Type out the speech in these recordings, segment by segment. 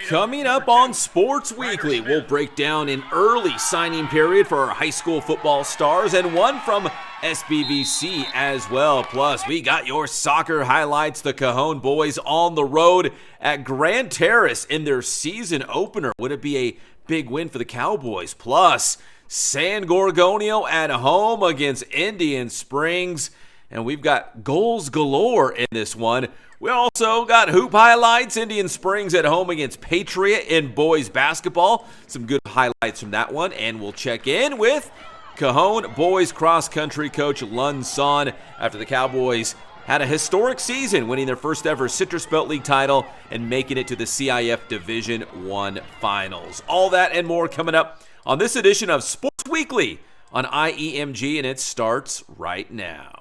Coming up on Sports Weekly, we'll break down an early signing period for our high school football stars and one from SBVC as well. Plus, we got your soccer highlights. The Cajon boys on the road at Grand Terrace in their season opener. Would it be a big win for the Cowboys? Plus, San Gorgonio at home against Indian Springs. And we've got goals galore in this one. We also got hoop highlights. Indian Springs at home against Patriot in boys basketball. Some good highlights from that one. And we'll check in with Cajon boys cross-country coach Lun Son after the Cowboys had a historic season, winning their first ever Citrus Belt League title and making it to the CIF Division I Finals. All that and more coming up on this edition of Sports Weekly on IEMG, and it starts right now.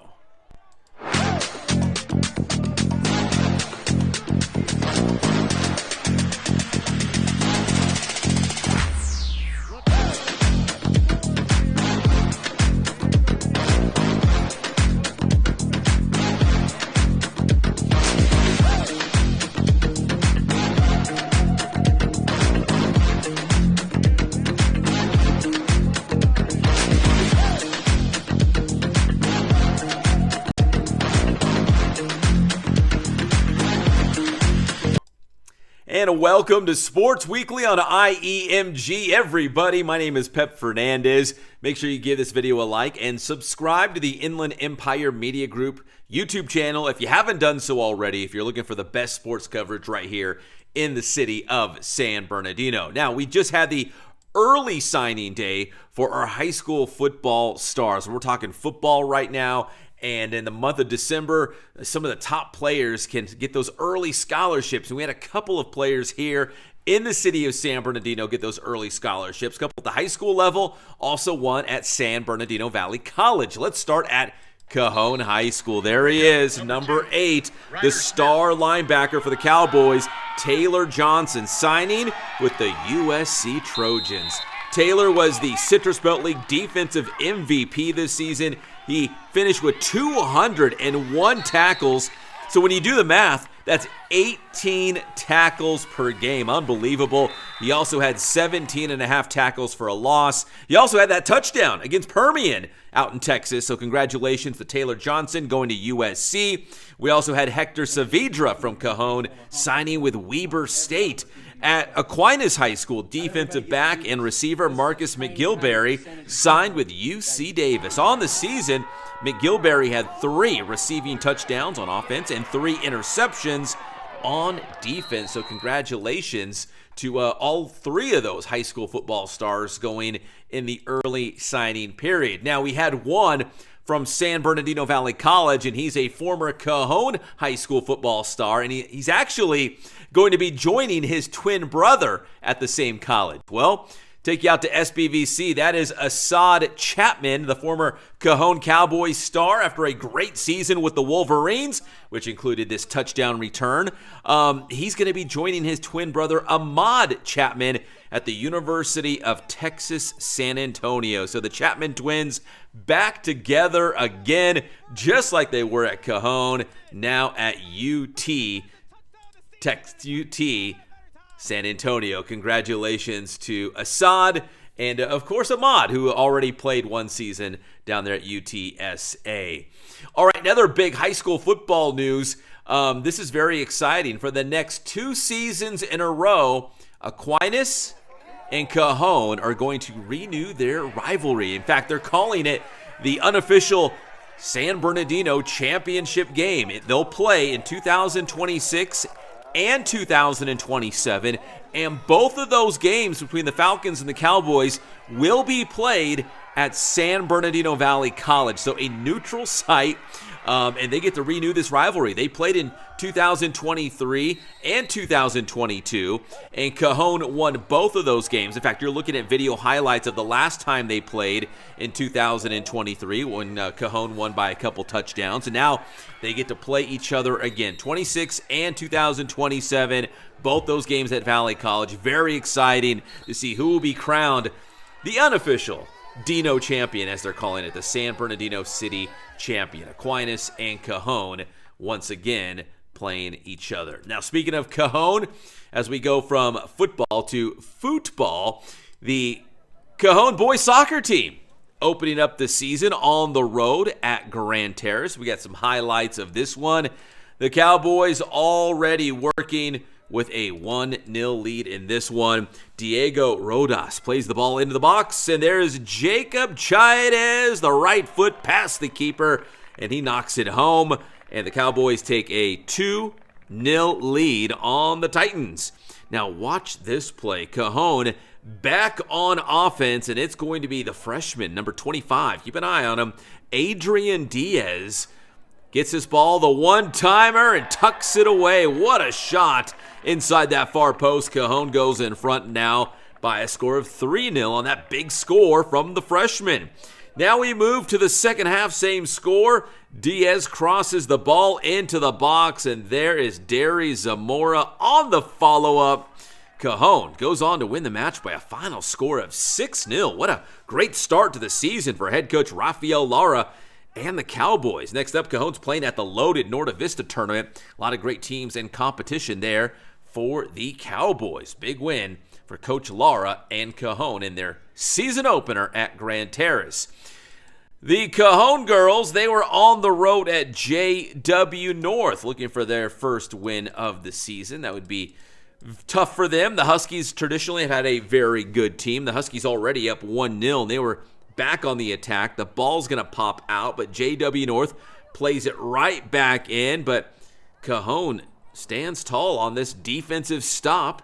And welcome to Sports Weekly on IEMG, everybody. My name is Pep Fernandez. Make sure you give this video a like and subscribe to the Inland Empire Media Group YouTube channel if you haven't done so already, if you're looking for the best sports coverage right here in the city of San Bernardino. Now, we just had the early signing day for our high school football stars. We're talking football right now. And in the month of December, some of the top players can get those early scholarships. And we had a couple of players here in the city of San Bernardino get those early scholarships. A couple at the high school level, also one at San Bernardino Valley College. Let's start at Cajon High School. There he is, number 8, the star linebacker for the Cowboys, Taylor Johnson, signing with the USC Trojans. Taylor was the Citrus Belt League defensive MVP this season. He finished with 201 tackles. So when you do the math, that's 18 tackles per game. Unbelievable. He also had 17 and a half tackles for a loss. He also had that touchdown against Permian out in Texas. So congratulations to Taylor Johnson going to USC. We also had Hector Saavedra from Cajon signing with Weber State. At Aquinas High School, defensive back and receiver Marcus McGilberry signed with UC Davis. On the season, McGilberry had 3 receiving touchdowns on offense and 3 interceptions on defense. So congratulations to all 3 of those high school football stars going in the early signing period. Now, we had one from San Bernardino Valley College, and he's a former Cajon high school football star, and he's actually going to be joining his twin brother at the same college. Well, take you out to SBVC. That is Assad Chapman, the former Cajon Cowboys star after a great season with the Wolverines, which included this touchdown return. He's going to be joining his twin brother Ahmad Chapman at the University of Texas San Antonio. So the Chapman twins back together again, just like they were at Cajon, now at UT San Antonio. Congratulations to Assad and, of course, Ahmad, who already played one season down there at UTSA. All right, another big high school football news. This is very exciting. For the next 2 seasons in a row, Aquinas and Cajon are going to renew their rivalry. In fact, they're calling it the unofficial San Bernardino Championship game. They'll play in 2026 and 2027, and both of those games between the Falcons and the Cowboys will be played at San Bernardino Valley College, so a neutral site, and they get to renew this rivalry. They played in 2023 and 2022, and Cajon won both of those games. In fact, you're looking at video highlights of the last time they played in 2023 when Cajon won by a couple touchdowns, and now they get to play each other again, 26 and 2027, both those games at Valley College. Very exciting to see who will be crowned the unofficial Dino champion, as they're calling it, the San Bernardino City champion. Aquinas and Cajon once again playing each other. Now, speaking of Cajon, as we go from football to football, the Cajon boys soccer team opening up the season on the road at Grand Terrace. We got some highlights of this one. The Cowboys already working with a 1-0 lead in this one. Diego Rodas plays the ball into the box, and there's Jacob Chaidez, the right foot past the keeper, and he knocks it home, and the Cowboys take a 2-0 lead on the Titans. Now watch this play. Cajon back on offense, and it's going to be the freshman, number 25. Keep an eye on him. Adrian Diaz gets this ball, the one-timer, and tucks it away. What a shot inside that far post. Cajon goes in front now by a score of 3-0 on that big score from the freshman. Now we move to the second half, same score. Diaz crosses the ball into the box, and there is Derry Zamora on the follow-up. Cajon goes on to win the match by a final score of 6-0. What a great start to the season for head coach Rafael Lara and the Cowboys. Next up, Cajon's playing at the loaded Norte Vista tournament. A lot of great teams and competition there for the Cowboys. Big win for Coach Lara and Cajon in their season opener at Grand Terrace. The Cajon girls, they were on the road at JW North looking for their first win of the season. That would be tough for them. The Huskies traditionally have had a very good team. The Huskies already up 1-0. They were back on the attack. The ball's going to pop out, but JW North plays it right back in. But Cajon stands tall on this defensive stop,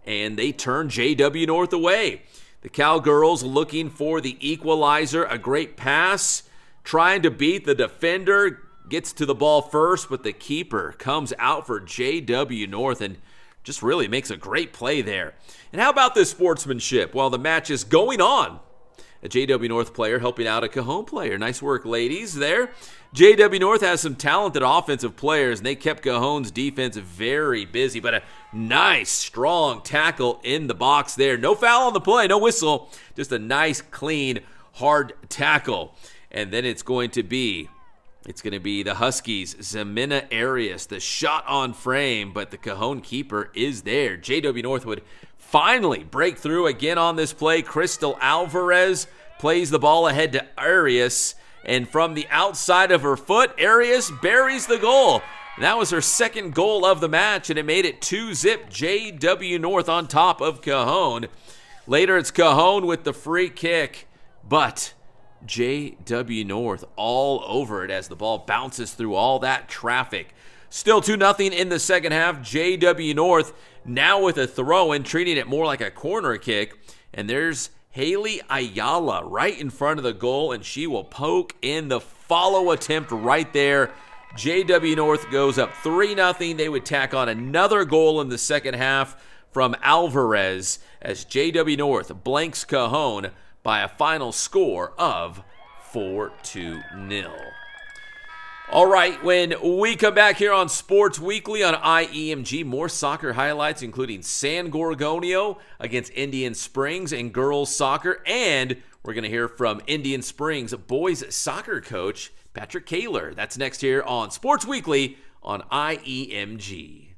and they turn JW North away. The Cowgirls looking for the equalizer. A great pass, trying to beat the defender. Gets to the ball first, but the keeper comes out for JW North and just really makes a great play there. And how about this sportsmanship? While the match is going on, a JW North player helping out a Cajon player. Nice work, ladies, there. JW North has some talented offensive players, and they kept Cajon's defense very busy, but a nice, strong tackle in the box there. No foul on the play, no whistle, just a nice, clean, hard tackle. And then it's going to be the Huskies, Ximena Arias, the shot on frame, but the Cajon keeper is there. JW North would finally break through again on this play. Crystal Alvarez plays the ball ahead to Arias, and from the outside of her foot, Arias buries the goal. That was her second goal of the match, and it made it 2-0 JW North on top of Cajon. Later, it's Cajon with the free kick, but JW North all over it as the ball bounces through all that traffic. Still 2-0 in the second half. JW North now with a throw-in, treating it more like a corner kick. And there's Haley Ayala right in front of the goal, and she will poke in the follow attempt right there. JW North goes up 3-0. They would tack on another goal in the second half from Alvarez as JW North blanks Cajon by a final score of 4-0. All right, when we come back here on Sports Weekly on IEMG, more soccer highlights, including San Gorgonio against Indian Springs in girls soccer, and we're going to hear from Indian Springs boys soccer coach Patrick Kaler. That's next here on Sports Weekly on IEMG.